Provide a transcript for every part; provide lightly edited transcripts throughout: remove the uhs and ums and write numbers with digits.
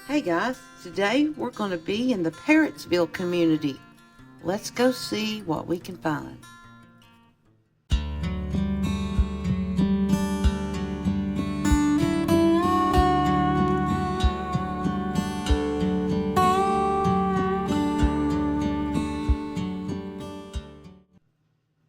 Hey guys, today we're going to be in the Parrotsville community. Let's go see what we can find.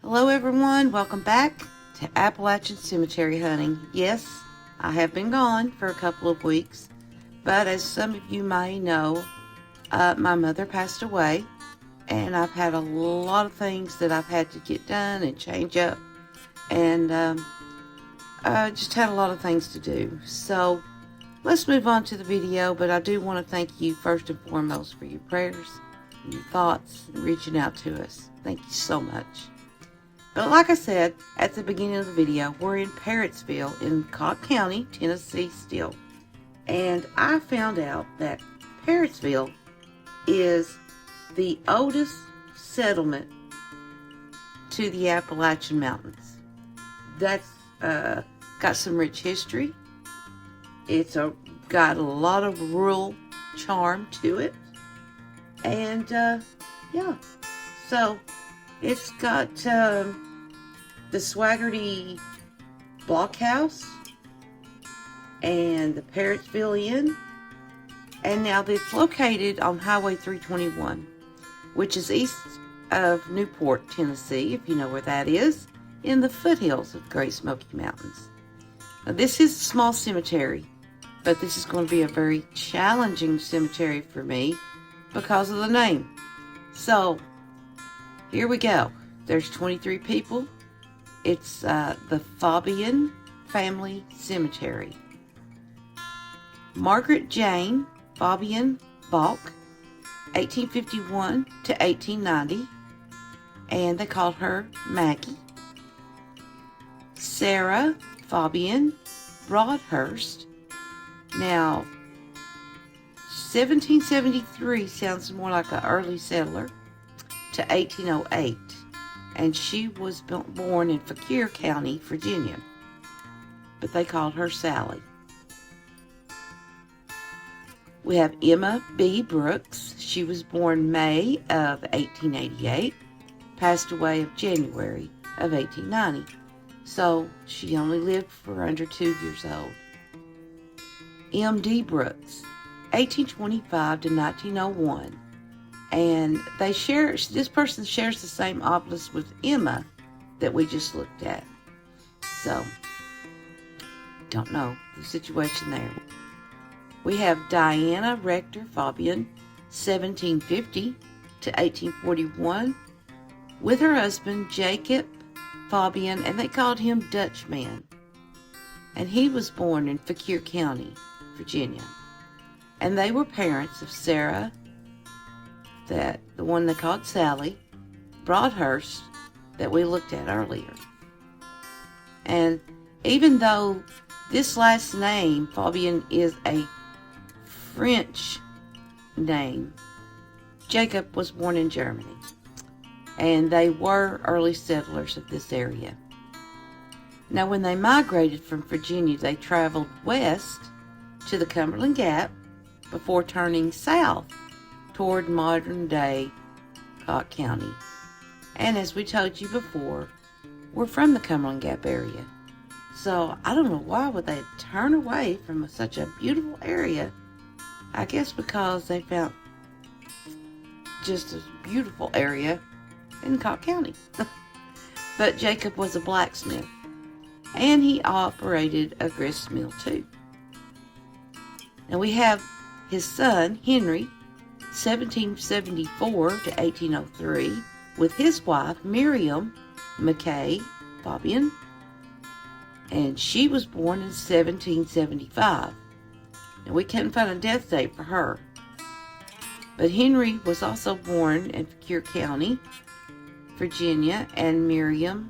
Hello everyone, welcome back to Appalachian Cemetery Hunting. Yes, I have been gone for a couple of weeks, but as some of you may know, my mother passed away, and I've had a lot of things that I've had to get done and change up, and I just had a lot of things to do. So let's move on to the video, but I do want to thank you first and foremost for your prayers and your thoughts and reaching out to us. Thank you so much. But like I said at the beginning of the video, we're in Parrotsville in Cocke County, Tennessee still. And I found out that Parrotsville is the oldest settlement to the Appalachian Mountains. That's got some rich history. It's got a lot of rural charm to it. And yeah, so it's got the Swaggerty Blockhouse and the Parrotsville Inn. And now it's located on Highway 321, which is east of Newport, Tennessee, if you know where that is, in the foothills of the Great Smoky Mountains. Now, this is a small cemetery, but this is going to be a very challenging cemetery for me because of the name. So, here we go. There's 23 people. It's the Faubion Family Cemetery. Margaret Jane Faubion Balk, 1851 to 1890, and they called her Maggie. Sarah Faubion Broadhurst. Now, 1773 sounds more like an early settler, to 1808, and she was born in Fauquier County, Virginia, but they called her Sally. We have Emma B. Brooks. She was born May of 1888, passed away of January of 1890, so she only lived for under 2 years old. M. D. Brooks, 1825 to 1901. And this person shares the same obelisk with Emma that we just looked at. So, don't know the situation there. We have Diana Rector Faubion, 1750 to 1841, with her husband Jacob Faubion, and they called him Dutchman. And he was born in Fauquier County, Virginia. And they were parents of Sarah, the one they called Sally, Broadhurst, that we looked at earlier. And even though this last name, Faubion, is a French name, Jacob was born in Germany, and they were early settlers of this area. Now, when they migrated from Virginia, they traveled west to the Cumberland Gap before turning south toward modern-day Cocke County. And as we told you before, we're from the Cumberland Gap area. So I don't know why would they turn away from such a beautiful area. I guess because they found just a beautiful area in Cocke County. But Jacob was a blacksmith, and he operated a grist mill too. Now we have his son, Henry, 1774 to 1803, with his wife, Miriam McKay Faubion, and she was born in 1775. And we couldn't find a death date for her. But Henry was also born in Fauquier County, Virginia, and Miriam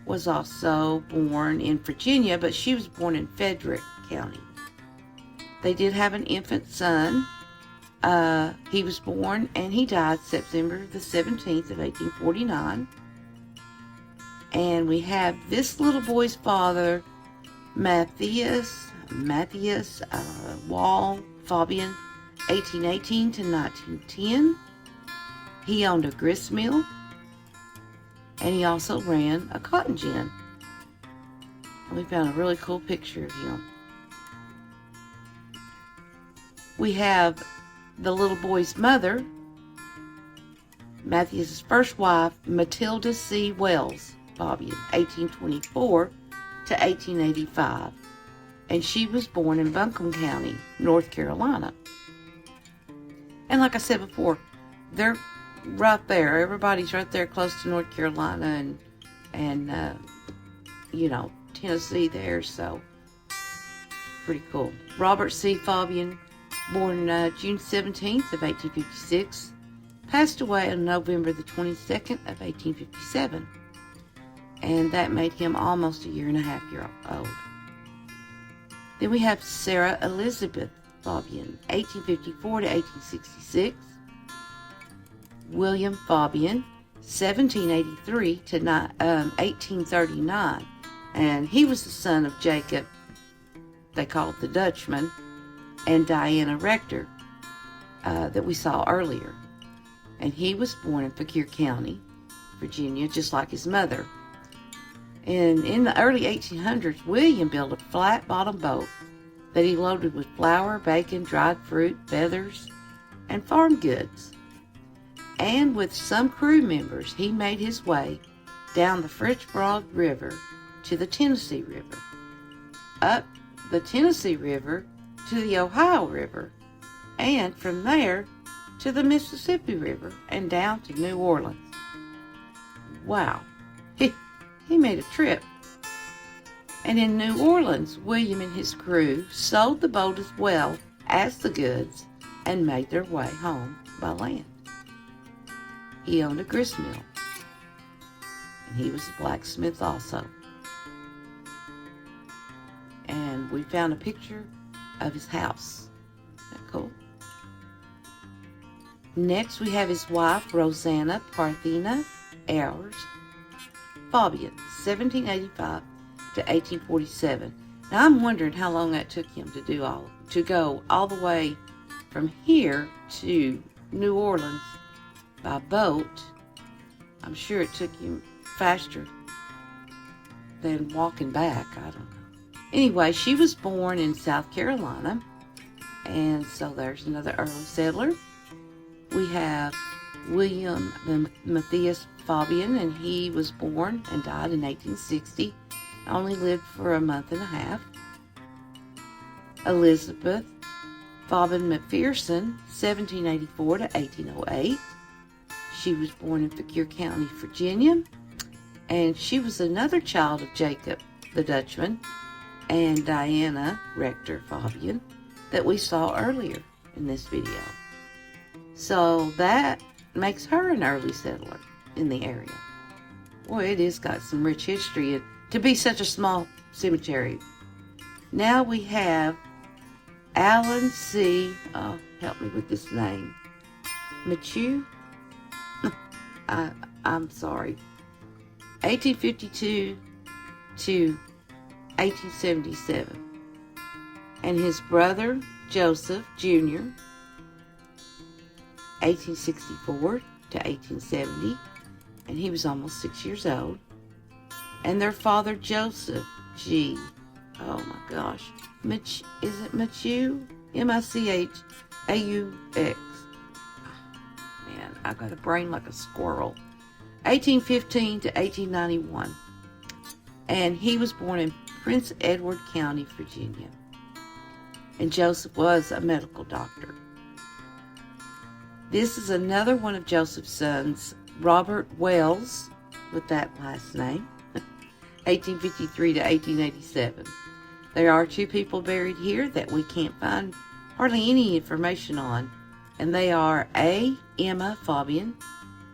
was also born in Virginia, but she was born in Frederick County. They did have an infant son. He was born and he died September the 17th of 1849. And we have this little boy's father, Matthias Wall Faubion, 1818 to 1910. He owned a grist mill, and he also ran a cotton gin. We found a really cool picture of him. We have the little boy's mother, Matthew's first wife, Matilda C. Wells Faubion, 1824 to 1885. And she was born in Buncombe County, North Carolina. And like I said before, they're right there. Everybody's right there close to North Carolina and Tennessee there, so pretty cool. Robert C. Faubion, born June 17th of 1856, passed away on November the 22nd of 1857, and that made him almost a year and a half old. Then we have Sarah Elizabeth Faubion, 1854 to 1866. William Faubion, 1783 to 1839. And he was the son of Jacob, they call it the Dutchman, and Diana Rector that we saw earlier. And he was born in Fauquier County, Virginia, just like his mother. And in the early 1800s, William built a flat-bottom boat that he loaded with flour, bacon, dried fruit, feathers, and farm goods. And with some crew members, he made his way down the French Broad River to the Tennessee River, up the Tennessee River to the Ohio River, and from there to the Mississippi River and down to New Orleans. Wow, he made a trip. And in New Orleans, William and his crew sold the boat as well as the goods and made their way home by land. He owned a grist mill, and he was a blacksmith also. And we found a picture of his house. Isn't that cool? Next, we have his wife, Rosanna Parthena Ayers Faubion, 1785 to 1847. Now, I'm wondering how long that took him to go all the way from here to New Orleans by boat. I'm sure it took him faster than walking back. I don't know. Anyway, she was born in South Carolina, and so there's another early settler. We have William Matthias Faubion, and he was born and died in 1860. Only lived for a month and a half. Elizabeth Faubion McPherson, 1784 to 1808. She was born in Fauquier County, Virginia, and she was another child of Jacob the Dutchman and Diana Rector Faubion that we saw earlier in this video. So that makes her an early settler in the area. Boy, it has got some rich history and to be such a small cemetery. Now we have Alan C. Oh, help me with this name. Machu? I'm sorry. 1852 to 1877. And his brother, Joseph Jr., 1864 to 1870. And he was almost 6 years old. And their father, Joseph G. Oh my gosh. Is it Machu? Michaux. Man, I got a brain like a squirrel. 1815 to 1891. And he was born in Prince Edward County, Virginia. And Joseph was a medical doctor. This is another one of Joseph's sons, Robert Wells, with that last name, 1853 to 1887. There are two people buried here that we can't find hardly any information on, and they are A. Emma Faubion.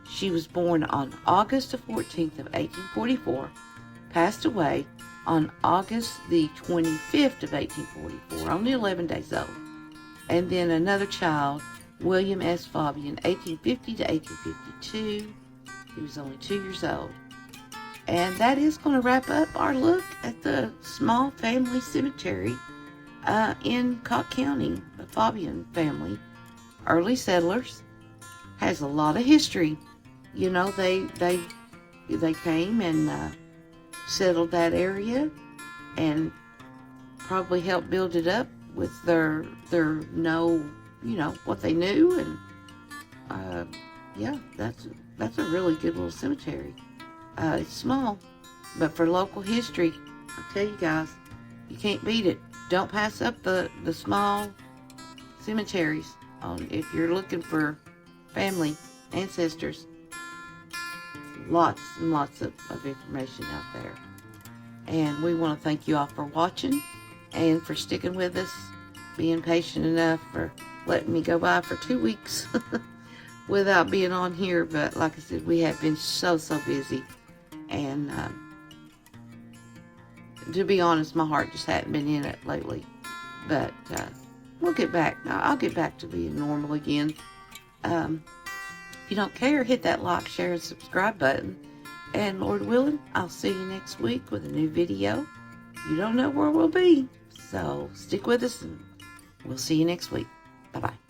She was born on August the 14th of 1844, passed away on August the 25th of 1844, only 11 days old. And then another child, William S. Faubion, 1850 to 1852. He was only 2 years old. And that is going to wrap up our look at the small family cemetery in Cocke County of Faubion family, early settlers, has a lot of history. You know, they came and settled that area and probably helped build it up with their what they knew. And yeah, that's a really good little cemetery. It's small, but for local history, I tell you guys, you can't beat it. Don't pass up the small cemeteries if you're looking for family, ancestors. Lots and lots of information out there. And we want to thank you all for watching and for sticking with us, being patient enough for letting me go by for 2 weeks without being on here. But like I said, we have been so busy. And to be honest, my heart just hadn't been in it lately. But we'll get back. I'll get back to being normal again. If you don't care, hit that like, share, and subscribe button. And Lord willing, I'll see you next week with a new video. You don't know where we'll be. So stick with us and we'll see you next week. Bye-bye.